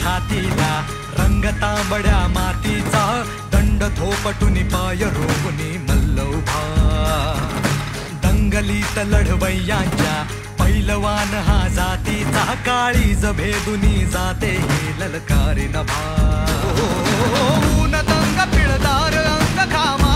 छातीला रंग तांबड्या मातीचा दंड थोपटुनी पाय रोवुनी मल्ल उभा दंगलीत लढवय्यांच्या पैलवान हा जातीचा काळीज भेदुनी जाते हे ललकारी नभा ऊन दंग पिळदार अंग घामा